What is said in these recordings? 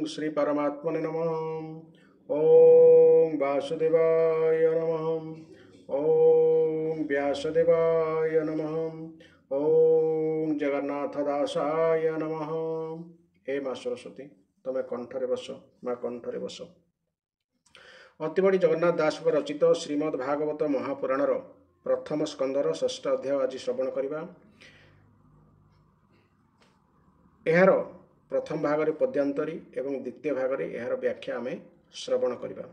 श्री परमात्मने नमः। ओम वासुदेवाय नमः। ओम व्यासदेवाय नमः। ओम जगन्नाथ दासाय नमः। हे माँ सरस्वती तमें कंठरे बस, माँ कंठरे बस। अतिबड़ी जगन्नाथ दास रचित श्रीमद् भागवत महापुराणर प्रथम स्कंदर षष्ठ अध्याय आज श्रवण करवा। यार प्रथम भाग में पद्यांतरी एवं द्वितीय भाग में यार व्याख्या आम श्रवण करवा।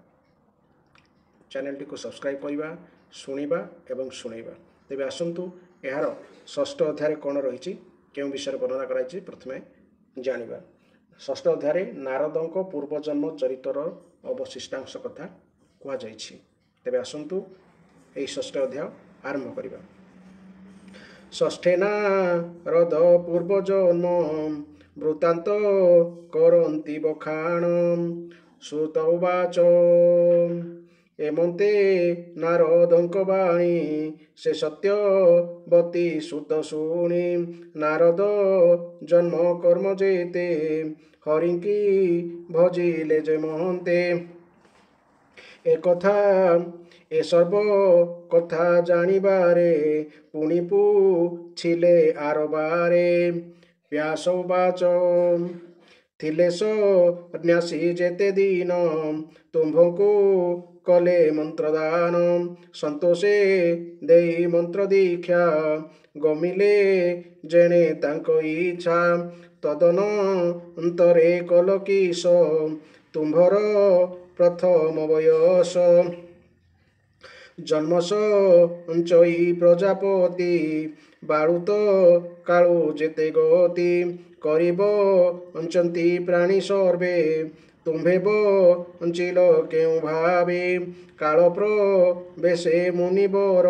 चैनल टी को सब्सक्राइब करवा, शुणा एवं शुणा। तेज आसतु यार षष्ठ अध्याय कौन रही क्यों विषय वर्णना कराई प्रथमे जानिबा। षष्ठ अध्याय नारदों पूर्वजन्म चरितर अवशिष्टांश कथा कहुई। तेज आसतु यही षष्ठ अध्याय आरंभ करवा। षष्ठे नारद पूर्वजन्म वृत्तांत करन्ति बखाण श्रुत उवाच एमंते नारदंक वाणी से सत्यवती सुत शुणी नारद जन्म कर्म जेते हरिंकी भजिले जे महंते एकथा ए सर्व कथा जानिबारे पुनि पूछिले आरबारे व्यास उवाच थिले सन्यासी जेते दिन तुम्भको कले मंत्रदान संतोषे देई मंत्र दीक्षा गमिले जेणे तांको इच्छा तदन अंतरे कल किस तुम्भर प्रथम बयस जन्मस चई प्रजापति बाळुत काळू जेते गति करिब अंचंती प्राणी सर्वे तुम्भे बंचिल केउ भावे काल प्रवेशे मुनिवर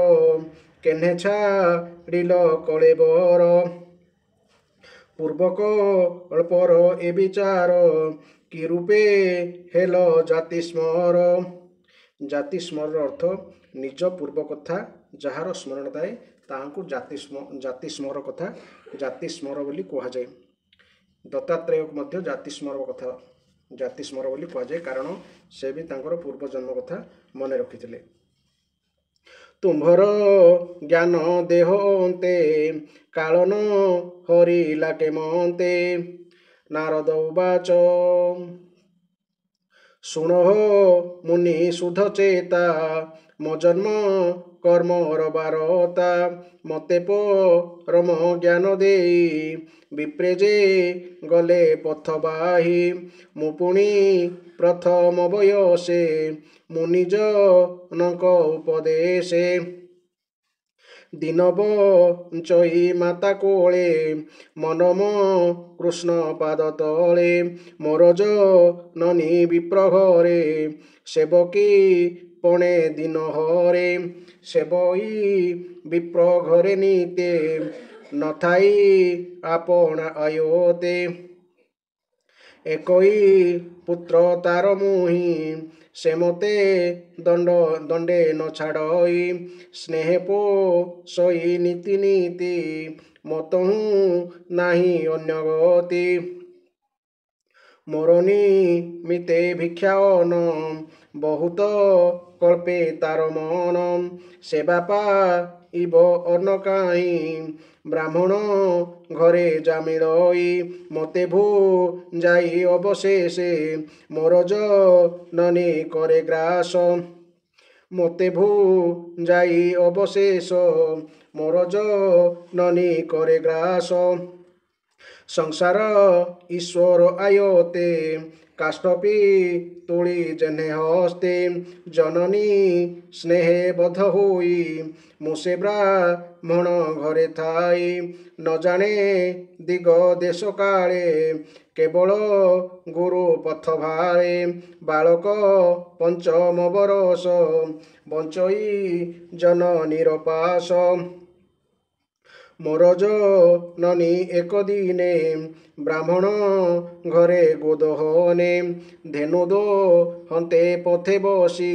केन्हे छाड़िल कलेबर पूर्वक अल्पर ए विचार कि रूपे हेल जाति स्मर। जाति स्मर अर्थ निज पूर्व कथा जार स्मरण थाए ताहांकु जाति स्मर कथा जाति स्मर बोली कहुए। दत्तात्रेय को मध्य जाति स्मर कथा जाति स्मर बोली कहुए कारण से भी तांकर पूर्व जन्म कथा मन रखिथिले। तुम्भर ज्ञान देह अंते कालन हरिला के मंते नारद उवाच शुणो मुनि सुध चेता मो जन्म कर्म बारता मते परम ज्ञान देई विप्रेजे गले पथ बाही मुपुणी प्रथम बयसे मुनिज नक उपदेशे दिनब चई माता कोले मनम कृष्ण पाद तले मोरज ननी विप्र घरे सेवकी पणे दिन हरे सेवई विप्र घरे नीते नथाई आपण आयोते एकई पुत्र तार मुही से मते दंडे न छाड़ई स्नेह पो सोई नीति नीति मतहु नाही अन्य गति मोरनी मिते भिक्षाओन बहुत कल्पे तार मन से बापा इब अन्न काई ब्राह्मण घरे जामिलई मते भू जाई अवशेषे मोरज ननी करे ग्रास मते भू जाई अवशेष मोरज ननी करे ग्रास संसार ईश्वर आयोते काष्टपी तुली जने हस्ते जननी स्नेहे बध होई मुसे ब्राह्मण घरे थाई न जाने दिग देश काले केवल गुरु पथ भारे बालक पंचम बरस बंचई जन निरपास मोरज ननी एक दिने ब्राह्मण घरे गोदहने धेनुदो हंते पथे बसी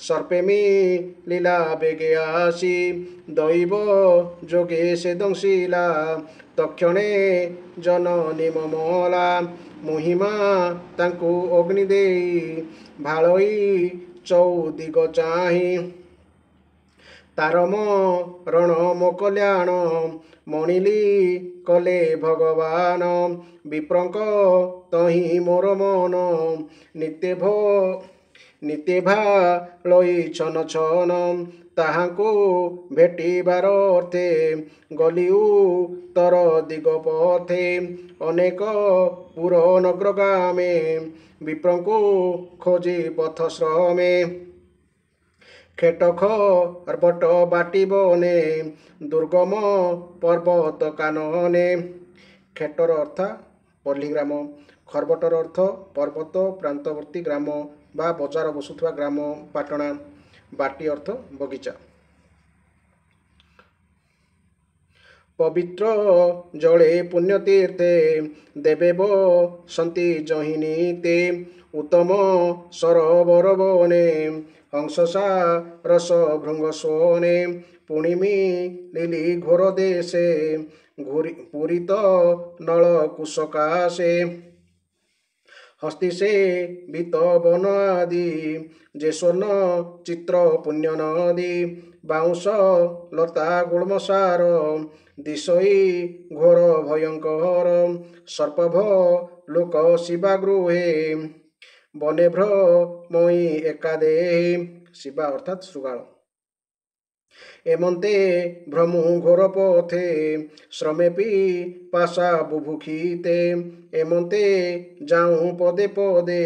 सर्पेमी लीला बेगे आसी दैव जोगे से दंशिला तक्षणे जननी ममला ମହିମା ତାଙ୍କୁ ଅଗ୍ନି ଦେଇ ଭାଳଇ ଚଉଦିଗ ଚାହିଁ ତାର ରଣ ମୋ କଲ୍ୟାଣ ମଣିଲି କଲେ ଭଗବାନ ବିପ୍ରଙ୍କ ତହିଁ ମୋର ମନ ନିତେ ଭାଳଇ ଛନ ଛନ ତାହାଙ୍କୁ ଭେଟିବାର ଅର୍ଥେ ଗଲିଉ ତର ଦିଗ ପଥେ ଅନେକ ପୁର ନଗ୍ରଗାମେ ବିପ୍ରଙ୍କୁ ଖୋଜି ପଥ ଶ୍ରମେ ଖେଟଖ ବଟ ବାଟି ବନେ ଦୁର୍ଗମ ପର୍ବତ କାନନେ ଖେଟର ଅର୍ଥ ପଲ୍ଲୀଗ୍ରାମ ଖର୍ବଟର ଅର୍ଥ ପର୍ବତ ପ୍ରାନ୍ତବର୍ତ୍ତୀ ଗ୍ରାମ ବା ବଜାର ବସୁଥିବା ଗ୍ରାମ ପାଟଣା ବାଟି ଅର୍ଥ ବଗିଚା ପବିତ୍ର ଜଳେ ପୁଣ୍ୟତୀର୍ଥେ ଦେବେ ବସନ୍ତି ଜହିନୀତେ ଉତ୍ତମ ସରୋବର ବନେ ହଂସସା ରସ ଭୃଙ୍ଗ ଶୋନେ ପୁଣିମି ଲିଲି ଘୋର ଦେଶେ ପୁରିତ ନଳ କୁଶକାଶେ ହସ୍ତିସେ ବିତ ବନ ଆଦି ଯେ ସ୍ୱର୍ଣ୍ଣ ଚିତ୍ର ପୁଣ୍ୟ ନଦୀ ବାଉଁଶ ଲତା ଗୁଳ୍ମସାର ଦିଶଇ ଘୋର ଭୟଙ୍କର ସର୍ପଭ ଲୋକ ଶିବା ଗୃହେ ବନେ ଭ୍ରମଇ ଏକାଦେହି ଶିବା ଅର୍ଥାତ୍ ଶୃଗାଳ ଏମନ୍ତେ ଭ୍ରମୁ ଘୋର ପଥେ ଶ୍ରମେ ପାଶା ବୁଭୁକ୍ଷିତେ ଏମନ୍ତେ ଯାଉଁ ପଦେ ପଦେ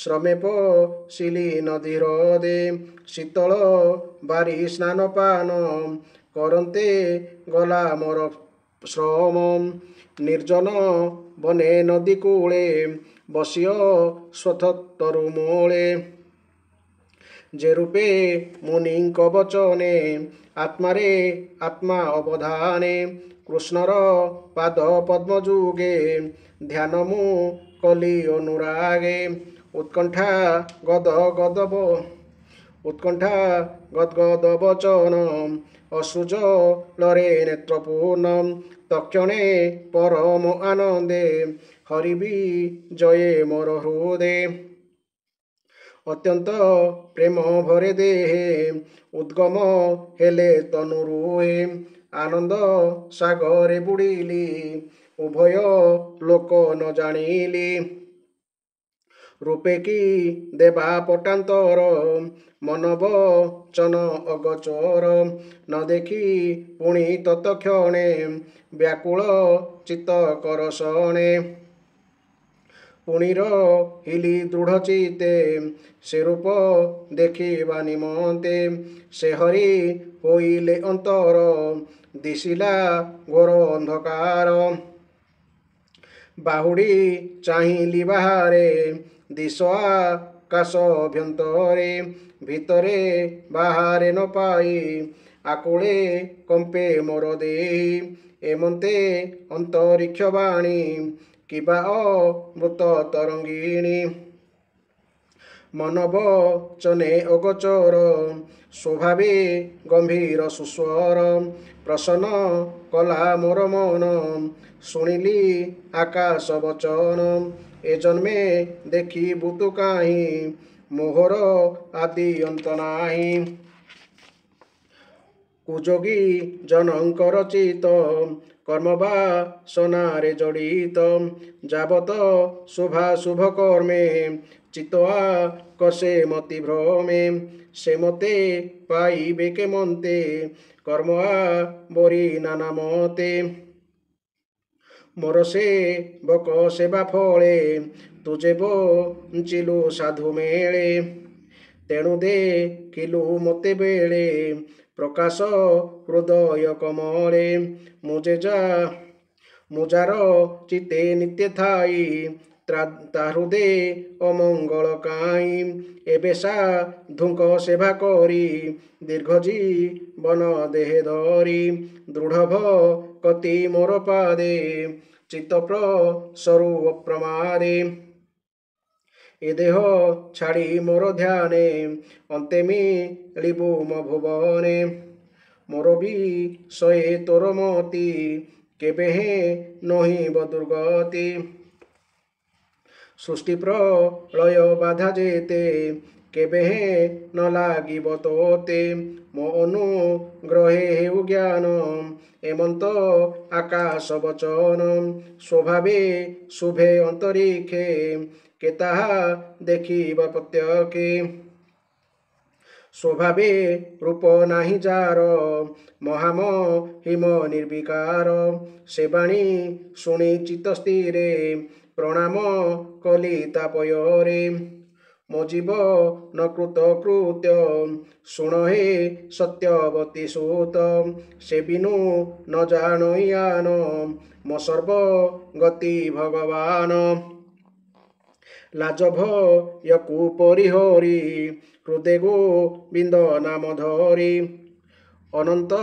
ଶ୍ରମେ ପଶିଲି ନଦୀ ହ୍ରଦେ ଶୀତଳ ବାରି ସ୍ନାନ ପାନ କରନ୍ତେ ଗଲା ମୋର ଶ୍ରମ ନିର୍ଜନ ବନେ ନଦୀ କୂଳେ ବସିଅ ସ୍ୱଥ ତରୁମୂଳେ ଯେ ରୂପେ ମୁନିଙ୍କ ବଚନେ ଆତ୍ମାରେ ଆତ୍ମା ଅବଧାନେ କୃଷ୍ଣର ପାଦ ପଦ୍ମ ଯୁଗେ ଧ୍ୟାନ ମୁଁ କଲି ଅନୁରାଗେ ଉତ୍କଣ୍ଠା ଗଦଗଦ ବଚନ ଅଶ୍ରୁଜଳରେ ନେତ୍ରପୂର୍ଣ୍ଣ ତକ୍ଷଣେ ପରମ ଆନନ୍ଦେ ହରିବି ଜୟେ ମୋର ହୃଦେ ଅତ୍ୟନ୍ତ ପ୍ରେମ ଭରେ ଦେହେ ଉଦ୍ଗମ ହେଲେ ତନୁ ରୁହେ ଆନନ୍ଦ ସାଗରେ ବୁଡ଼ିଲି ଉଭୟ ଲୋକ ନ ଜାଣିଲି ରୂପେ କି ଦେବା ପଟାନ୍ତର ମନବ ଚନ ଅଗଚର ନ ଦେଖି ପୁଣି ତତକ୍ଷଣେ ବ୍ୟାକୁଳ ଚିତ୍ତ କରସଣେ ପୁଣିର ହିଲି ଦୃଢ଼ ଚିତେ ସେ ରୂପ ଦେଖିବା ନିମନ୍ତେ ସେ ହରି ହୋଇଲେ ଅନ୍ତର ଦିଶିଲା ଘୋର ଅନ୍ଧକାର ବାହୁଡ଼ି ଚାହିଁଲି ବାହାରେ ଦିଶ ଆକାଶ ଅଭ୍ୟନ୍ତରେ ଭିତରେ ବାହାରେ ନ ପାଇ ଆକୁଳେ କମ୍ପେ ମୋର ଦେହି ଏମନ୍ତେ ଅନ୍ତରିକ୍ଷ ବାଣୀ କିବା ଅମୃତ ତରଙ୍ଗିଣୀ ମନବ ଚନେ ଅଗୋଚର ସ୍ୱଭାବେ ଗମ୍ଭୀର ସୁସ୍ୱର ପ୍ରସନ୍ନ କଲା ମୋର ମନ ଶୁଣିଲି ଆକାଶ ବଚନ ଏ ଜନ୍ମେ ଦେଖିବୁ ତୁ କାହିଁ ମୋହର ଆଦି ଅନ୍ତ ନାହିଁ କୁଯୋଗୀ ଜନଙ୍କର ଚିତ କର୍ମ ବାସନାରେ ଜଡ଼ିତ ଯାବତ ଶୁଭାଶୁଭ କର୍ମେ ଚିତ୍ତ ଆକର୍ଷେ ମତି ଭ୍ରମେ ସେ ମତେ ପାଇବେ କେମନ୍ତେ କର୍ମ ବରି ନାନା ମତେ ମୋର ସେ ବକ ସେବା ଫଳେ ତୁଜେ ବଞ୍ଚିଲୁ ସାଧୁ ମେଳେ ତେଣୁ ଦେଖିଲୁ ମୋତେ ବେଳେ ପ୍ରକାଶ ହୃଦୟ କମଳେ ମୁଁ ଯାର ଚିତେ ନିତ୍ୟ ଥାଇ ତା ହୃଦେ ଅମଙ୍ଗଳ କାହିଁ ଏବେ ସାଧୁଙ୍କ ସେବା କରି ଦୀର୍ଘ ଜୀବନ ଦେହେ ଧରି ଦୃଢ଼ ଭକ୍ତି ମୋର ପାଦେ ଚିତ୍ତ ପ୍ରସରୁ ଅପ୍ରମାଦେ ଏ ଦେହ ଛାଡ଼ି ମୋର ଧ୍ୟାନେ ଅନ୍ତେ ମିଳିବୁ ମୋ ଭୁବନେ ମୋର ବିଷୟେ ତୋର ମତି କେବେ ହେ ନହିବ ଦୁର୍ଗତି। ସୃଷ୍ଟି ପ୍ରଳୟ ବାଧା ଯେତେ କେବେ ନ ଲାଗିବ ତୋତେ ମୋ ଅନୁଗ୍ରହେ ହେଉ ଜ୍ଞାନ ଏମନ୍ତ ଆକାଶ ବଚନ ସ୍ୱଭାବେ ଶୁଭେ ଅନ୍ତରିକ୍ଷେ କେ ତାହା ଦେଖିବ ପ୍ରତ୍ୟକ୍ଷେ ସ୍ୱଭାବେ ରୂପ ନାହିଁ ଯାର ମହାମ ହିମ ନିର୍ବିକାର ସେ ବାଣୀ ଶୁଣି ଚିତ୍ତ ସ୍ଥିରେ ପ୍ରଣାମ କଲି ତାପୟରେ ମୋ ଜୀବ ନ କୃତ କୃତ୍ୟ ଶୁଣ ହେ ସତ୍ୟବତୀ ସୁତ ସେ ବିନୁ ନ ଜାଣଇଆନ ମୋ ସର୍ବଗତି ଭଗବାନ ଲାଜ ଭୟକୁ ପରିହରି ହୃଦେ ଗୋବିନ୍ଦ ନାମ ଧରି ଅନନ୍ତ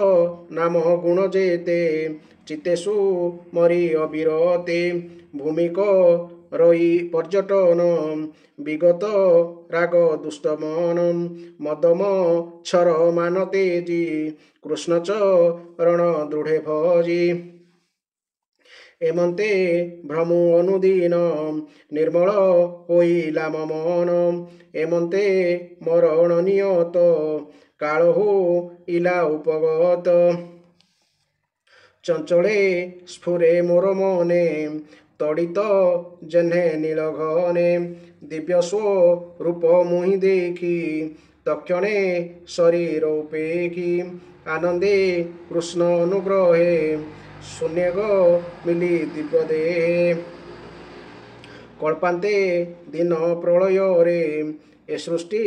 ନାମ ଗୁଣ ଯେତେ ଚିତେଷୁ ମରି ଅବିରତେ ଭୂମିକ ରହି ପର୍ଯ୍ୟଟନ ବିଗତ ରାଗ ଦୁଷ୍ଟମନ ମଦମ ଛର ମାନ ତେଜି କୃଷ୍ଣ ଚରଣ ଦୃଢ଼େ ଭଜି ଏମନ୍ତେ ଭ୍ରମୁ ଅନୁଦିନ ନିର୍ମଳ ହୋଇଲା ମମନ ଏମନ୍ତେ ମରଣ ନିୟତ କାଳ ହୋଇଲା ଉପଗତ ଚଞ୍ଚଳେ ସ୍ଫୁରେ ମୋର ମନେ ତଡ଼ିତ ଜହ୍ନେ ନୀଳଘନେ ଦିବ୍ୟ ସ୍ୱରୂପ ମୁହିଁ ଦେଖି ତକ୍ଷଣେ ଶରୀର ଉପେକ୍ଷି ଆନନ୍ଦେ କୃଷ୍ଣ ଅନୁଗ୍ରହେ ଶୂନ୍ୟଗ ମିଲି ଦିବ୍ୟ ଦେହେ କଳ୍ପାନ୍ତେ ଦିନ ପ୍ରଳୟରେ ଏ ସୃଷ୍ଟି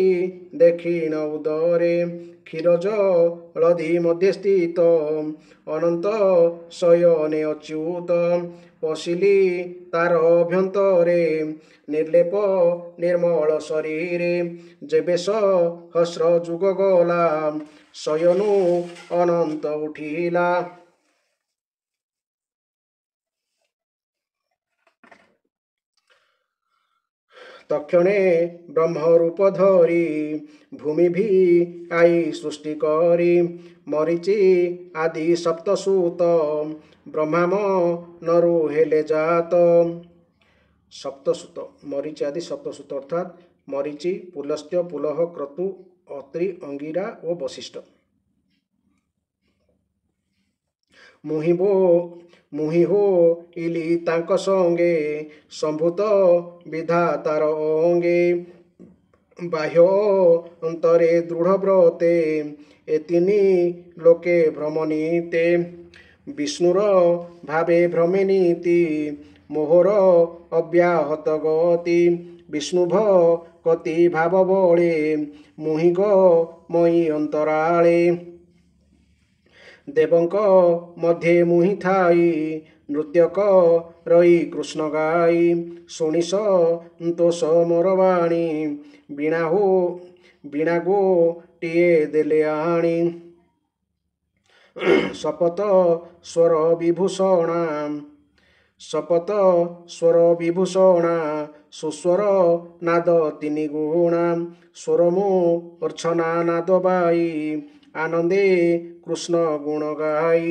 ଦେଖିଣ ଉଦରେ କ୍ଷୀରଜ ହଳଦୀ ମଧ୍ୟ ସ୍ଥିତ ଅନନ୍ତ ଶୟନେ ଅଚ୍ୟୁତ ପଶିଲି ତାର ଅଭ୍ୟନ୍ତରେ ନିର୍ଲେପ ନିର୍ମଳ ଶରୀରେ ଯେବେ ସହସ୍ର ଯୁଗ ଗଲା ଶୟନୁ ଅନନ୍ତ ଉଠିଲା তক্ষণে ব্রহ্মরূপ ধরি ভূমি ভি আই সৃষ্টি করি মরিচি আদি সপ্তসূত ব্রহ্মাম নরু হেলে জাত সপ্তসূত মরিচি আদি সপ্তসূত অর্থাৎ মরিচি পুলস্ত্য পুলহ ক্রতু অত্রি অঙ্গিরা ও বশিষ্ঠ মুহি হো ইলি তাঙ্ক সঙ্গে সম্ভূত বিধাতার অঙ্গে বাহ্য অন্তরে দৃঢ় ব্রতে এ তিনি লোকে ভ্রমণীতে বিষ্ণুর ভাবে ভ্রমে নীতি মোহর অব্যাহত গতি বিষ্ণুভ কতি ভাব বলে মুহি গ মই অন্তরালে দেবঙ্ক মধ্যে মুহি থাই নৃত্যক রই কৃষ্ণ গাই শুনি সন্তোষ মোর বাণী বীণা গোটিয়ে দেলে আଣି শপথ স্বর বিভূষণা শপথ স্বর বিভূষণা সুস্বর নাদ তিনি গুণা স্বরমু অর্চনা নাদ বাই আনন্দে কৃষ্ণ গুণ গাই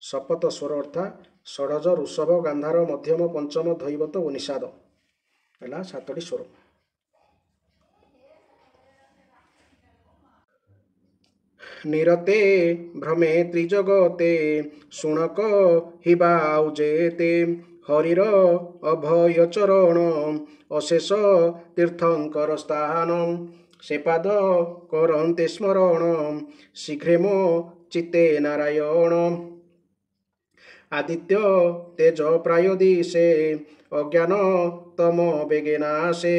শপথ স্বর অর্থাৎ ষড়জ ঋষভ গান্ধার মধ্যম পঞ্চম ধৈবত ও নিষাদ ହେଲା ସାତଟି ସ୍ୱର ନିରତେ ଭ୍ରମେ ତ୍ରିଜଗତେ ଶୁଣକ ହିବା ଆଉ ଯେତେ ହରିର ଅଭୟ ଚରଣ ଅଶେଷ ତୀର୍ଥଙ୍କର ସ୍ଥାନ ସେ ପାଦ କରନ୍ତେ ସ୍ମରଣ ଶୀଘ୍ରେ ମୋ ଚିତ୍ତେ ନାରାୟଣ ଆଦିତ୍ୟ ତେଜ ପ୍ରାୟ ଦିଶେ ଅଜ୍ଞାନ ତମ ବେগে ନାଶେ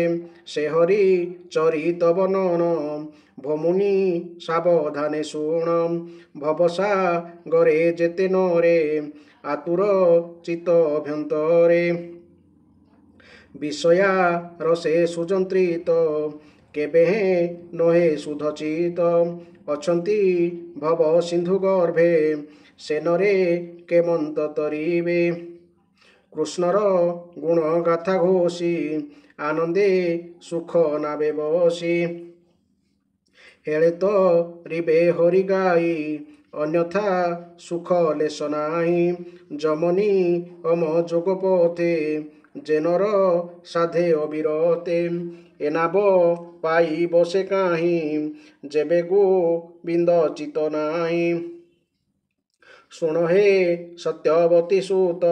ସେ ହରି ଚରିତ ବର୍ଣ୍ଣନ ଭମୁନି ସାବଧାନେ ଶୁଣ ଭବସା ଗରେ ଯେତେ ନରେ ଆତୁର ଚିତ୍ତ ଅଭ୍ୟନ୍ତରେ ବିଷୟା ରସେ ସୁଯନ୍ତ୍ରିତ କେବେ ନହେ ସୁଧଚିତ ଅଛନ୍ତି ଭବ ସିନ୍ଧୁ ଗର୍ଭେ ସେନରେ କେମନ୍ତ ତରିବେ କୃଷ୍ଣର ଗୁଣ ଗାଥା ଘୋଷି ଆନନ୍ଦେ ସୁଖ ନାବେ ବସି ହେଳେ ତ ରିବେ ହରି ଗାଇ ଅନ୍ୟଥା ସୁଖ ଲେଶ ନାହିଁ। ଯମନି ଅମ ଯୋଗ ପଥେ ଜେନର ସାଧେ ଅବିରତେ। ଏନାବ ପାଇ ବସେ କାହିଁ ଯେବେ ଗୋବିନ୍ଦ ଚିତ ନାହିଁ। ଶୁଣ ହେ ସତ୍ୟବତୀ ସୁତ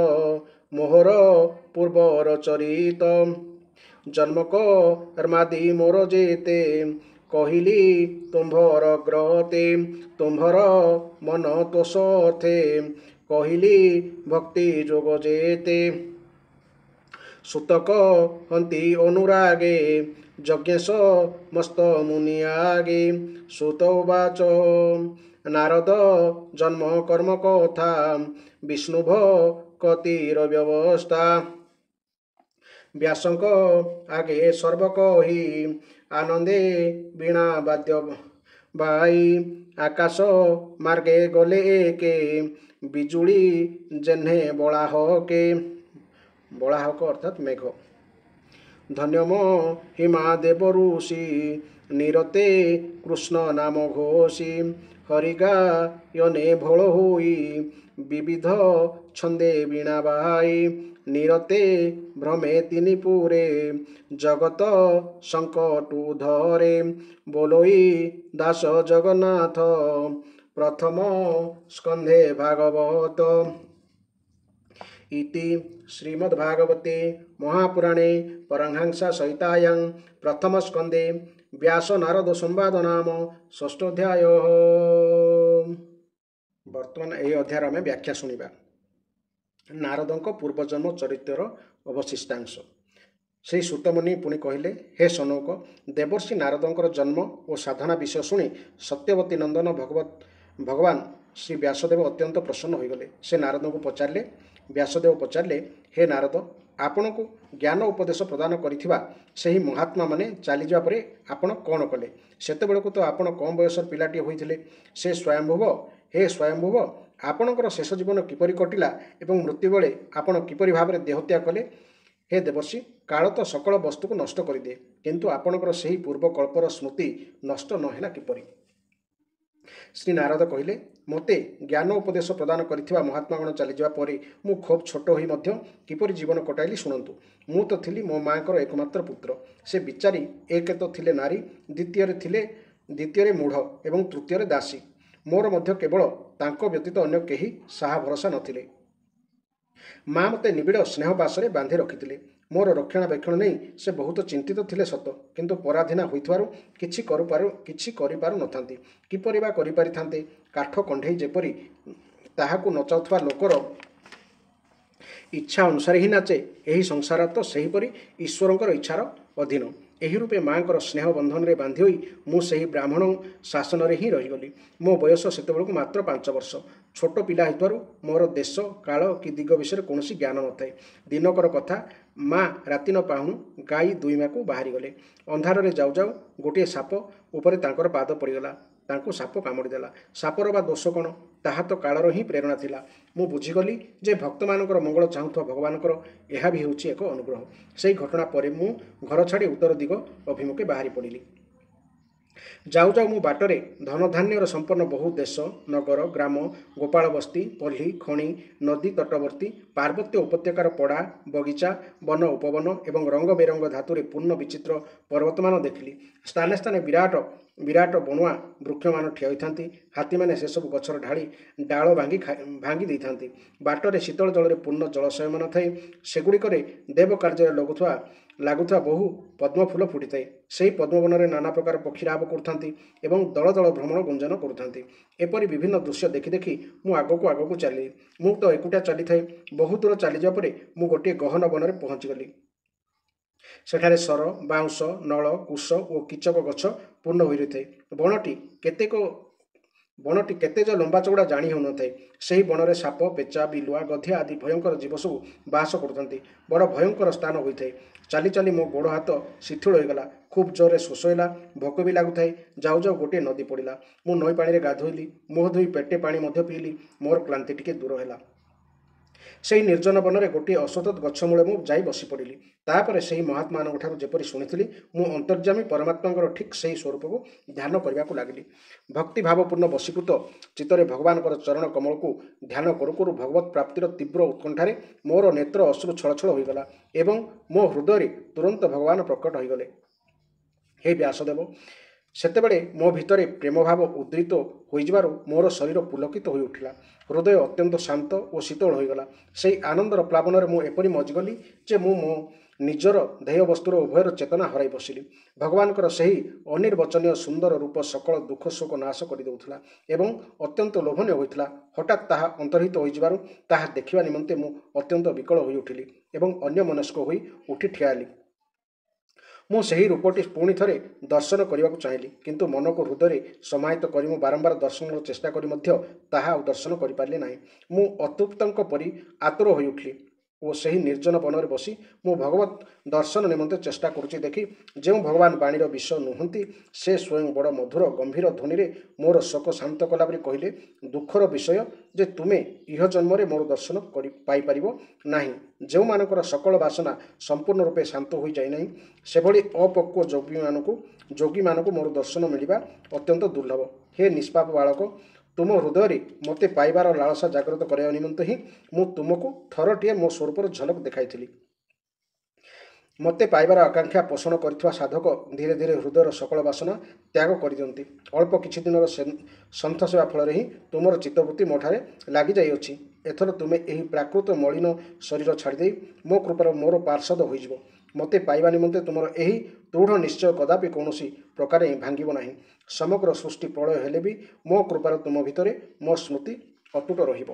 ମୋହର ପୂର୍ବର ଚରିତ। ଜନ୍ମ କର୍ମାଦି ମୋର ଯେତେ କହିଲି ତୁମ୍ଭର ଗ୍ରହତେ। ତୁମ୍ଭର ମନ ତୋଷ ଅର୍ଥେ କହିଲି ଭକ୍ତି ଯୋଗ ଯେତେ। ସୁତକ ହନ୍ତି ଅନୁରାଗେ ଯଜ୍ଞେଶ ମସ୍ତ ମୁନି ଆଗେ। ସୁତ ଉବାଚ ନାରଦ ଜନ୍ମ କର୍ମ କଥା ବିଷ୍ଣୁଭ କତିର ବ୍ୟବସ୍ଥା। ବ୍ୟାସଙ୍କ ଆଗେ ସର୍ବ କହି ଆନନ୍ଦେ ବୀଣା ବାଦ୍ୟ ବାଇ। ଆକାଶ ମାର୍ଗେ ଗଲେ ଏକେ ବିଜୁଳି ଜେହ୍ନେ ବଳାହକେ। ବଳାହକ ଅର୍ଥାତ୍ ମେଘ। ଧନ୍ୟମ ହିମା ଦେବ ଋଷି ନିରତେ କୃଷ୍ଣ ନାମ ଘୋଷି। ହରିଗାୟନେ ଭୋଳ ହୋଇ ବିବିଧ ଛନ୍ଦେ ବୀଣା ବାଇ। ନିରତେ ଭ୍ରମେ ତିନି ପୁରେ ଜଗତ ସଙ୍କଟୁ ଧରେ। ବୋଲୋଇ ଦାସ ଜଗନ୍ନାଥ ପ୍ରଥମ ସ୍କନ୍ଧେ ଭାଗବତ। ଇତି ଶ୍ରୀମଦ୍ଭାଗବତେ ମହାପୁରାଣେ ପରମହଂସ ସଂହିତାୟାଂ ପ୍ରଥମ ସ୍କନ୍ଧେ ବ୍ୟାସ ନାରଦ ସମ୍ବାଦ ନାମ ଷଷ୍ଠୋଧ୍ୟାୟ। ବର୍ତ୍ତମାନ ଏହି ଅଧ୍ୟାୟରେ ଆମେ ବ୍ୟାଖ୍ୟା ଶୁଣିବା। ନାରଦଙ୍କ ପୂର୍ବଜନ୍ମ ଚରିତ୍ରର ଅବଶିଷ୍ଟାଂଶ। ସେହି ସୁତମୁନି ପୁଣି କହିଲେ, ହେ ସନୌକ, ଦେବର୍ଷି ନାରଦଙ୍କର ଜନ୍ମ ଓ ସାଧନା ବିଷୟ ଶୁଣି ସତ୍ୟବତୀ ନନ୍ଦନ ଭଗବାନ ଶ୍ରୀ ବ୍ୟାସଦେବ ଅତ୍ୟନ୍ତ ପ୍ରସନ୍ନ ହୋଇଗଲେ। ସେ ନାରଦଙ୍କୁ ପଚାରିଲେ, ବ୍ୟାସଦେବ ପଚାରିଲେ, ହେ ନାରଦ, ଆପଣଙ୍କୁ ଜ୍ଞାନ ଉପଦେଶ ପ୍ରଦାନ କରିଥିବା ସେହି ମହାତ୍ମାମାନେ ଚାଲିଯିବା ପରେ ଆପଣ କ'ଣ କଲେ? ସେତେବେଳକୁ ତ ଆପଣ କମ୍ ବୟସର ପିଲାଟିଏ ହୋଇଥିଲେ। ସେ ସ୍ୱୟଂଭୁବ, ହେ ସ୍ୱୟଂଭୁବ, ଆପଣଙ୍କର ଶେଷ ଜୀବନ କିପରି କଟିଲା ଏବଂ ମୃତ୍ୟୁବେଳେ ଆପଣ କିପରି ଭାବରେ ଦେହତ୍ୟାଗ କଲେ? ହେ ଦେବର୍ଷି, କାଳ ତ ସକଳ ବସ୍ତୁକୁ ନଷ୍ଟ କରିଦିଏ, କିନ୍ତୁ ଆପଣଙ୍କର ସେହି ପୂର୍ବ କଳ୍ପର ସ୍ମୃତି ନଷ୍ଟ ନ ହେଲା କିପରି? ଶ୍ରୀ ନାରଦ କହିଲେ, ମୋତେ ଜ୍ଞାନ ଉପଦେଶ ପ୍ରଦାନ କରିଥିବା ମହାତ୍ମାଗଣ ଚାଲିଯିବା ପରେ ମୁଁ ଖୁବ୍ ଛୋଟ ହୋଇ ମଧ୍ୟ କିପରି ଜୀବନ କଟାଇଲି ଶୁଣନ୍ତୁ। ମୁଁ ତ ଥିଲି ମୋ ମାଆଙ୍କର ଏକମାତ୍ର ପୁତ୍ର। ସେ ବିଚାରୀ ଏକେ ତ ଥିଲେ ନାରୀ, ଦ୍ୱିତୀୟରେ ମୂଢ଼ ଏବଂ ତୃତୀୟରେ ଦାସୀ। ମୋର ମଧ୍ୟ କେବଳ ତାଙ୍କ ବ୍ୟତୀତ ଅନ୍ୟ କେହି ସାହା ଭରସା ନଥିଲେ। ମା ମୋତେ ନିବିଡ଼ ସ୍ନେହପାଶରେ ବାନ୍ଧି ରଖିଥିଲେ। ମୋର ରକ୍ଷଣାବେକ୍ଷଣ ନେଇ ସେ ବହୁତ ଚିନ୍ତିତ ଥିଲେ ସତ, କିନ୍ତୁ ପରାଧୀନା ହୋଇଥିବାରୁ କିଛି କରିପାରୁ ନଥାନ୍ତି। କିପରି ବା କରିପାରିଥାନ୍ତେ? କାଠ କଣ୍ଢେଇ ଯେପରି ତାହାକୁ ନଚାଉଥିବା ଲୋକର ଇଚ୍ଛା ଅନୁସାରେ ହିଁ ନାଚେ, ଏହି ସଂସାର ତ ସେହିପରି ଈଶ୍ୱରଙ୍କର ଇଚ୍ଛାର ଅଧୀନ। ଏହି ରୂପେ ମାଆଙ୍କର ସ୍ନେହ ବନ୍ଧନରେ ବାନ୍ଧି ହୋଇ ମୁଁ ସେହି ବ୍ରାହ୍ମଣ ଶାସନରେ ହିଁ ରହିଗଲି। ମୋ ବୟସ ସେତେବେଳକୁ ମାତ୍ର 5 ବର୍ଷ। ଛୋଟ ପିଲା ହୋଇଥିବାରୁ ମୋର ଦେଶ, କାଳ କି ଦିଗ ବିଷୟରେ କୌଣସି ଜ୍ଞାନ ନଥାଏ। ଦିନକର କଥା, ମା ରାତି ନ ପାହୁଣୁ ଗାଈ ଦୁହିଁବାକୁ ବାହାରିଗଲେ। ଅନ୍ଧାରରେ ଯାଉ ଯାଉ ଗୋଟିଏ ସାପ ଉପରେ ତାଙ୍କର ପାଦ ପଡ଼ିଗଲା। ତାଙ୍କୁ ସାପ କାମୁଡ଼ିଦେଲା। ସାପର ବା ଦୋଷ କ'ଣ? ତାହା ତ କାଳର ହିଁ ପ୍ରେରଣା ଥିଲା। ମୁଁ ବୁଝିଗଲି ଯେ ଭକ୍ତମାନଙ୍କର ମଙ୍ଗଳ ଚାହୁଁଥିବା ଭଗବାନଙ୍କର ଏହା ବି ହେଉଛି ଏକ ଅନୁଗ୍ରହ। ସେହି ଘଟଣା ପରେ ମୁଁ ଘର ଛାଡ଼ି ଉତ୍ତର ଦିଗ ଅଭିମୁଖେ ବାହାରି ପଡ଼ିଲି। ଯାଉ ଯାଉ ମୁଁ ବାଟରେ ଧନଧାନ୍ୟର ସମ୍ପନ୍ନ ବହୁ ଦେଶ, ନଗର, ଗ୍ରାମ, ଗୋପାଳ ବସ୍ତି, ପଲ୍ଲୀ, ଖଣି, ନଦୀ ତଟବର୍ତ୍ତୀ, ପାର୍ବତ୍ୟ ଉପତ୍ୟକାର ପଡ଼ା, ବଗିଚା, ବନ ଉପବନ ଏବଂ ରଙ୍ଗ ବେରଙ୍ଗ ଧାତୁରେ ପୂର୍ଣ୍ଣ ବିଚିତ୍ର ପର୍ବତମାନ ଦେଖିଲି। ସ୍ଥାନେ ସ୍ଥାନେ ବିରାଟ ବଣୁଆ ବୃକ୍ଷମାନ ଠିଆ ହୋଇଥାନ୍ତି। ହାତୀମାନେ ସେସବୁ ଗଛର ଡାଳ ଭାଙ୍ଗି ଦେଇଥାନ୍ତି। ବାଟରେ ଶୀତଳ ଜଳରେ ପୂର୍ଣ୍ଣ ଜଳାଶୟମାନ ଥାଏ। ସେଗୁଡ଼ିକରେ ଦେବ କାର୍ଯ୍ୟରେ ଲାଗୁଥିବା ବହୁ ପଦ୍ମଫୁଲ ଫୁଟିଥାଏ। ସେହି ପଦ୍ମବନରେ ନାନା ପ୍ରକାର ପକ୍ଷୀ ରାବ କରୁଥାନ୍ତି ଏବଂ ଦଳ ଦଳ ଭ୍ରମଣ ଗୁଞ୍ଜନ କରୁଥାନ୍ତି। ଏପରି ବିଭିନ୍ନ ଦୃଶ୍ୟ ଦେଖି ଦେଖି ମୁଁ ଆଗକୁ ଚାଲିଲି। ମୁଁ ତ ଏକୁଟିଆ ଚାଲିଥାଏ। ବହୁ ଦୂର ଚାଲିଯିବା ପରେ ମୁଁ ଗୋଟିଏ ଗହନ ବନରେ ପହଞ୍ଚିଗଲି। ସେଠାରେ ସର, ବାଉଁଶ, ନଳ, କୁଶ ଓ କିଚକ ଗଛ ପୂର୍ଣ୍ଣ ହୋଇ ରହିଥାଏ। ବଣଟି କେତେ ଯେ ଲମ୍ବା ଚଉଡ଼ା ଜାଣି ହେଉନଥାଏ। ସେହି ବଣରେ ସାପ, ପେଚା, ବିଲୁଆ, ଗଧିଆ ଆଦି ଭୟଙ୍କର ଜୀବ ସବୁ ବାସ କରୁଥାନ୍ତି। ବଡ଼ ଭୟଙ୍କର ସ୍ଥାନ ହୋଇଥାଏ। ଚାଲି ଚାଲି ମୋ ଗୋଡ଼ ହାତ ଶିଥିଳ ହୋଇଗଲା। ଖୁବ୍ ଜୋରରେ ଶୋଷ ହେଲା, ଭୋକ ବି ଲାଗୁଥାଏ। ଯାଉ ଯାଉ ଗୋଟିଏ ନଦୀ ପଡ଼ିଲା। ମୁଁ ନଈ ପାଣିରେ ଗାଧୋଇଲି, ମୁହଁ ଧୋଇ ପେଟେ ପାଣି ମଧ୍ୟ ପିଇଲି। ମୋର କ୍ଳାନ୍ତି ଟିକେ ଦୂର ହେଲା। ସେହି ନିର୍ଜନ ବନରେ ଗୋଟିଏ ଅଶ୍ୱତଥ ଗଛ ମୂଳେ ମୁଁ ଯାଇ ବସି ପଡ଼ିଲି। ତାପରେ ସେହି ମହାତ୍ମାମାନଙ୍କଠାରୁ ଯେପରି ଶୁଣିଥିଲି, ମୁଁ ଅନ୍ତର୍ଯ୍ୟାମୀ ପରମାତ୍ମାଙ୍କର ଠିକ୍ ସେହି ସ୍ୱରୂପକୁ ଧ୍ୟାନ କରିବାକୁ ଲାଗିଲି। ଭକ୍ତିଭାବପୂର୍ଣ୍ଣ ବଶୀକୃତ ଚିତ୍ତରେ ଭଗବାନଙ୍କର ଚରଣ କମଳକୁ ଧ୍ୟାନ କରୁ କରୁ ଭଗବତ୍ ପ୍ରାପ୍ତିର ତୀବ୍ର ଉତ୍କଣ୍ଠାରେ ମୋର ନେତ୍ର ଅଶ୍ରୁ ଛଳଛଳ ହୋଇଗଲା ଏବଂ ମୋ ହୃଦୟରେ ତୁରନ୍ତ ଭଗବାନ ପ୍ରକଟ ହୋଇଗଲେ। ହେ ବ୍ୟାସଦେବ, ସେତେବେଳେ ମୋ ଭିତରେ ପ୍ରେମଭାବ ଉଦ୍ରିତ ହୋଇଯିବାରୁ ମୋର ଶରୀର ପୁଲକିତ ହୋଇ ଉଠିଲା। ହୃଦୟ ଅତ୍ୟନ୍ତ ଶାନ୍ତ ଓ ଶୀତଳ ହୋଇଗଲା। ସେହି ଆନନ୍ଦର ପ୍ଲାବନରେ ମୁଁ ଏପରି ମଜିଗଲି ଯେ ମୁଁ ମୋ ନିଜର ଦେହ ବସ୍ତୁର ଉଭୟର ଚେତନା ହରାଇ ବସିଲି। ଭଗବାନଙ୍କର ସେହି ଅନିର୍ବଚନୀୟ ସୁନ୍ଦର ରୂପ ସକଳ ଦୁଃଖ ଶୋକ ନାଶ କରିଦେଉଥିଲା ଏବଂ ଅତ୍ୟନ୍ତ ଲୋଭନୀୟ ହୋଇଥିଲା। ହଠାତ୍ ତାହା ଅନ୍ତର୍ହିତ ହୋଇଯିବାରୁ ତାହା ଦେଖିବା ନିମନ୍ତେ ମୁଁ ଅତ୍ୟନ୍ତ ବିକଳ ହୋଇ ଉଠିଲି ଏବଂ ଅନ୍ୟମନସ୍କ ହୋଇ ଉଠି ଠିଆ ହେଲି। ମୁଁ ସେହି ରୂପଟି ପୁଣି ଥରେ ଦର୍ଶନ କରିବାକୁ ଚାହିଁଲି, କିନ୍ତୁ ମନକୁ ହୃଦୟରେ ସମାହିତ କରି ମୁଁ ବାରମ୍ବାର ଦର୍ଶନର ଚେଷ୍ଟା କରି ମଧ୍ୟ ତାହା ଆଉ ଦର୍ଶନ କରିପାରିଲି ନାହିଁ। ମୁଁ ଅତୃପ୍ତଙ୍କ ପରି ଆତୁର ହୋଇ ଉଠିଲି ଓ ସେହି ନିର୍ଜନ ବନରେ ବସି ମୁଁ ଭଗବତ୍ ଦର୍ଶନ ନିମନ୍ତେ ଚେଷ୍ଟା କରୁଛି ଦେଖି ଯେଉଁ ଭଗବାନ ବାଣୀର ବିଷୟ ନୁହନ୍ତି, ସେ ସ୍ୱୟଂ ବଡ଼ ମଧୁର ଗମ୍ଭୀର ଧ୍ୱନିରେ ମୋର ଶୋକ ଶାନ୍ତ କଲାପରି କହିଲେ, ଦୁଃଖର ବିଷୟ ଯେ ତୁମେ ଇହ ଜନ୍ମରେ ମୋର ଦର୍ଶନ ପାଇପାରିବ ନାହିଁ। ଯେଉଁମାନଙ୍କର ସକଳ ବାସନା ସମ୍ପୂର୍ଣ୍ଣ ରୂପେ ଶାନ୍ତ ହୋଇଯାଇନାହିଁ, ସେଭଳି ଅପକ୍ୱ ଯୋଗୀମାନଙ୍କୁ ମୋର ଦର୍ଶନ ମିଳିବା ଅତ୍ୟନ୍ତ ଦୁର୍ଲଭ। ହେ ନିଷ୍ପାପ ବାଳକ, ତୁମ ହୃଦୟରେ ମୋତେ ପାଇବାର ଲାଳସା ଜାଗ୍ରତ କରିବା ନିମନ୍ତେ ହିଁ ମୁଁ ତୁମକୁ ଥରଟିଏ ମୋ ସ୍ୱରୂପର ଝଲକ ଦେଖାଇଥିଲି। ମୋତେ ପାଇବାର ଆକାଂକ୍ଷା ପୋଷଣ କରିଥିବା ସାଧକ ଧୀରେ ଧୀରେ ହୃଦୟର ସକଳ ବାସନା ତ୍ୟାଗ କରିଦିଅନ୍ତି। ଅଳ୍ପ କିଛି ଦିନର ସନ୍ଥ ସେବା ଫଳରେ ହିଁ ତୁମର ଚିତ୍ତବୃତ୍ତି ମୋଠାରେ ଲାଗିଯାଇଅଛି। ଏଥର ତୁମେ ଏହି ପ୍ରାକୃତ ମଳିନ ଶରୀର ଛାଡ଼ିଦେଇ ମୋ କୃପାରେ ମୋର ପାର୍ଷଦ ହୋଇଯିବ। ମୋତେ ପାଇବା ନିମନ୍ତେ ତୁମର ଏହି ଦୃଢ଼ ନିଶ୍ଚୟ କଦାପି କୌଣସି ପ୍ରକାରେ ଭାଙ୍ଗିବ ନାହିଁ। ସମଗ୍ର ସୃଷ୍ଟି ପ୍ରଳୟ ହେଲେ ବି ମୋ କୃପାରେ ତୁମ ଭିତରେ ମୋ ସ୍ମୃତି ଅତୁଟ ରହିବ।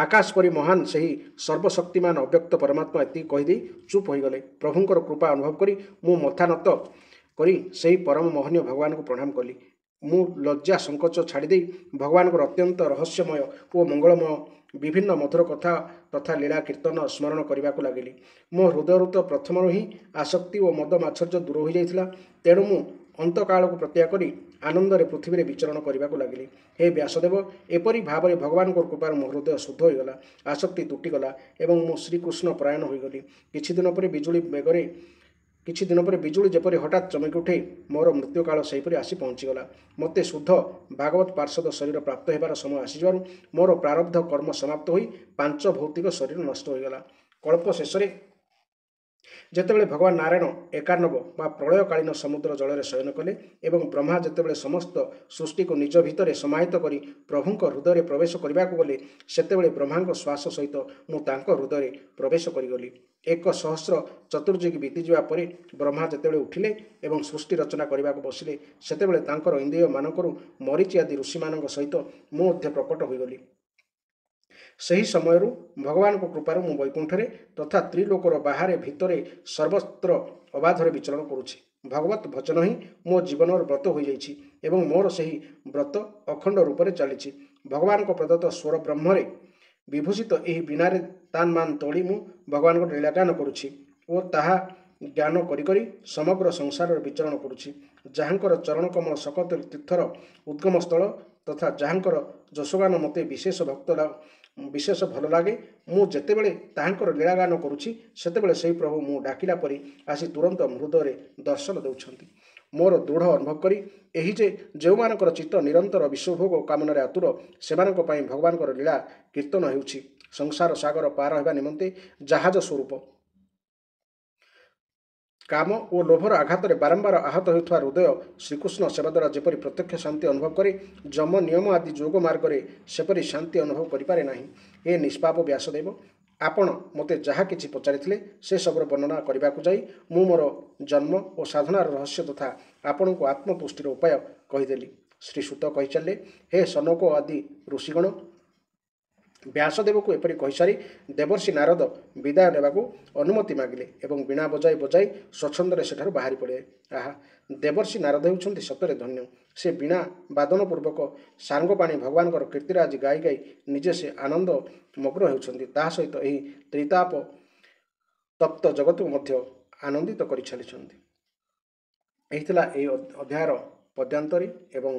ଆକାଶ ପରି ମହାନ ସେହି ସର୍ବଶକ୍ତିମାନ ଅବ୍ୟକ୍ତ ପରମାତ୍ମା ଏତିକି କହିଦେଇ ଚୁପ୍ ହୋଇଗଲେ। ପ୍ରଭୁଙ୍କର କୃପା ଅନୁଭବ କରି ମୁଁ ମଥା ନତ କରି ସେହି ପରମ ମୋହନୀୟ ଭଗବାନଙ୍କୁ ପ୍ରଣାମ କଲି। ମୁଁ ଲଜ୍ଜା ସଙ୍କୋଚ ଛାଡ଼ିଦେଇ ଭଗବାନଙ୍କର ଅତ୍ୟନ୍ତ ରହସ୍ୟମୟ ଓ ମଙ୍ଗଳମୟ ବିଭିନ୍ନ ମଧୁର କଥା ତଥା ଲୀଳା କୀର୍ତ୍ତନ ସ୍ମରଣ କରିବାକୁ ଲାଗିଲି। ମୋ ହୃଦୟରୁ ତ ପ୍ରଥମରୁ ହିଁ ଆସକ୍ତି ଓ ମଦ ମାତ୍ସର୍ଯ୍ୟ ଦୂର ହୋଇଯାଇଥିଲା। ତେଣୁ ମୁଁ ଅନ୍ତକାଳକୁ ପ୍ରତ୍ୟାଗ କରି ଆନନ୍ଦରେ ପୃଥିବୀରେ ବିଚରଣ କରିବାକୁ ଲାଗିଲି। ହେ ବ୍ୟାସଦେବ, ଏପରି ଭାବରେ ଭଗବାନଙ୍କ କୃପାରୁ ମୋ ହୃଦୟ ଶୁଦ୍ଧ ହୋଇଗଲା, ଆସକ୍ତି ତୁଟିଗଲା ଏବଂ ମୁଁ ଶ୍ରୀକୃଷ୍ଣ ପରାୟଣ ହୋଇଗଲି। କିଛି ଦିନ ପରେ ବିଜୁଳି ଯେପରି ହଠାତ୍ ଚମକି ଉଠେ, ମୋର ମୃତ୍ୟୁକାଳ ସେହିପରି ଆସି ପହଞ୍ଚିଗଲା। ମୋତେ ଶୁଦ୍ଧ ଭାଗବତ ପାର୍ଷଦ ଶରୀର ପ୍ରାପ୍ତ ହେବାର ସମୟ ଆସିଯିବାରୁ ମୋର ପ୍ରାରବ୍ଧ କର୍ମ ସମାପ୍ତ ହୋଇ ପାଞ୍ଚ ଭୌତିକ ଶରୀର ନଷ୍ଟ ହୋଇଗଲା। କଳ୍ପ ଶେଷରେ ଯେତେବେଳେ ଭଗବାନ ନାରାୟଣ ଏକାର୍ଣ୍ଣବ ବା ପ୍ରଳୟକାଳୀନ ସମୁଦ୍ର ଜଳରେ ଶୟନ କଲେ ଏବଂ ବ୍ରହ୍ମା ଯେତେବେଳେ ସମସ୍ତ ସୃଷ୍ଟିକୁ ନିଜ ଭିତରେ ସମାହିତ କରି ପ୍ରଭୁଙ୍କ ହୃଦୟରେ ପ୍ରବେଶ କରିବାକୁ ଗଲେ, ସେତେବେଳେ ବ୍ରହ୍ମାଙ୍କ ଶ୍ୱାସ ସହିତ ମୁଁ ତାଙ୍କ ହୃଦୟରେ ପ୍ରବେଶ କରିଗଲି। 1,000 ଚତୁର୍ଯୁଗୀ ବିତିଯିବା ପରେ ବ୍ରହ୍ମା ଯେତେବେଳେ ଉଠିଲେ ଏବଂ ସୃଷ୍ଟି ରଚନା କରିବାକୁ ବସିଲେ, ସେତେବେଳେ ତାଙ୍କର ଇନ୍ଦ୍ରିୟମାନଙ୍କରୁ ମରିଚି ଆଦି ଋଷିମାନଙ୍କ ସହିତ ମୁଁ ମଧ୍ୟ ପ୍ରକଟ ହୋଇଗଲି। ସେହି ସମୟରୁ ଭଗବାନଙ୍କ କୃପାରୁ ମୁଁ ବୈକୁଣ୍ଠରେ ତଥା ତ୍ରିଲୋକର ବାହାରେ ଭିତରେ ସର୍ବତ୍ର ଅବାଧରେ ବିଚରଣ କରୁଛି। ଭଗବତ ଭଜନ ହିଁ ମୋ ଜୀବନର ବ୍ରତ ହୋଇଯାଇଛି ଏବଂ ମୋର ସେହି ବ୍ରତ ଅଖଣ୍ଡ ରୂପରେ ଚାଲିଛି। ଭଗବାନଙ୍କ ପ୍ରଦତ୍ତ ସ୍ୱର ବ୍ରହ୍ମରେ ବିଭୂଷିତ ଏହି ବୀଣାରେ ତାନ୍ ମାନ ତୋଳି ମୁଁ ଭଗବାନଙ୍କର ଲୀଳାଗାନ କରୁଛି ଓ ତାହା ଜ୍ଞାନ କରି କରି ସମଗ୍ର ସଂସାରରେ ବିଚରଣ କରୁଛି। ଯାହାଙ୍କର ଚରଣକମଳ ଶକତ ତୀର୍ଥର ଉଦ୍ଗମ ସ୍ଥଳ ତଥା ଯାହାଙ୍କର ଯଶଗାନ ମୋତେ ବିଶେଷ ଭଲ ଲାଗେ, ମୁଁ ଯେତେବେଳେ ତାହାଙ୍କର ଲୀଳାଗାନ କରୁଛି, ସେତେବେଳେ ସେହି ପ୍ରଭୁ ମୁଁ ଡାକିଲା ପରି ଆସି ତୁରନ୍ତ ହୃଦୟରେ ଦର୍ଶନ ଦେଉଛନ୍ତି। ମୋର ଦୃଢ଼ ଅନୁଭବ କରି ଏହି ଯେ ଯେଉଁମାନଙ୍କର ଚିତ୍ତ ନିରନ୍ତର ବିଶ୍ୱଭୋଗ କାମନାରେ ଆତୁର, ସେମାନଙ୍କ ପାଇଁ ଭଗବାନଙ୍କର ଲୀଳା କୀର୍ତ୍ତନ ହେଉଛି ସଂସାର ସାଗର ପାର ହେବା ନିମନ୍ତେ ଜାହାଜ ସ୍ୱରୂପ। କାମ ଓ ଲୋଭର ଆଘାତରେ ବାରମ୍ବାର ଆହତ ହେଉଥିବା ହୃଦୟ ଶ୍ରୀକୃଷ୍ଣ ସେବା ଦ୍ୱାରା ଯେପରି ପ୍ରତ୍ୟକ୍ଷ ଶାନ୍ତି ଅନୁଭବ କରେ, ଯମ ନିୟମ ଆଦି ଯୋଗ ମାର୍ଗରେ ସେପରି ଶାନ୍ତି ଅନୁଭବ କରିପାରେ ନାହିଁ। ଏ ନିଷ୍ପାପ ବ୍ୟାସଦେବ, ଆପଣ ମୋତେ ଯାହା କିଛି ପଚାରିଥିଲେ, ସେସବୁର ବର୍ଣ୍ଣନା କରିବାକୁ ଯାଇ ମୁଁ ମୋର ଜନ୍ମ ଓ ସାଧନାର ରହସ୍ୟ ତଥା ଆପଣଙ୍କୁ ଆତ୍ମତୁଷ୍ଟିର ଉପାୟ କହିଦେଲି। ଶ୍ରୀ ସୁତ କହିଚାଲିଲେ, ହେ ସନକ ଆଦି ଋଷିଗଣ, ବ୍ୟାସଦେବକୁ ଏପରି କହିସାରି ଦେବର୍ଷି ନାରଦ ବିଦାୟ ନେବାକୁ ଅନୁମତି ମାଗିଲେ ଏବଂ ବୀଣା ବଜାଇ ବଜାଇ ସ୍ୱଚ୍ଛନ୍ଦରେ ସେଠାରୁ ବାହାରି ପଡ଼ିଲେ। ଆହା, ଦେବର୍ଷି ନାରଦ ହେଉଛନ୍ତି ସତରେ ଧନ୍ୟ। ସେ ବୀଣା ବାଦନପୂର୍ବକ ସାଙ୍ଗପାଣି ଭଗବାନଙ୍କର କୀର୍ତ୍ତିରାଜି ଗାଇ ଗାଇ ନିଜେ ସେ ଆନନ୍ଦ ମଗ୍ନ ହେଉଛନ୍ତି, ତାହା ସହିତ ଏହି ତ୍ରିତାପ ତପ୍ତ ଜଗତକୁ ମଧ୍ୟ ଆନନ୍ଦିତ କରି ଚାଲିଛନ୍ତି। ଏହି ଥିଲା ଏହି ଅଧ୍ୟାୟର ପଦ୍ୟାନ୍ତରୀ ଏବଂ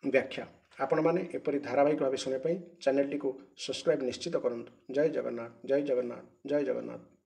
ବ୍ୟାଖ୍ୟା। ଆପଣମାନେ ଏପରି ଧାରାବାହିକ ଭାବେ ଶୁଣିବା ପାଇଁ ଚ୍ୟାନେଲଟିକୁ ସବସ୍କ୍ରାଇବ୍ ନିଶ୍ଚିତ କରନ୍ତୁ। ଜୟ ଜଗନ୍ନାଥ, ଜୟ ଜଗନ୍ନାଥ, ଜୟ ଜଗନ୍ନାଥ।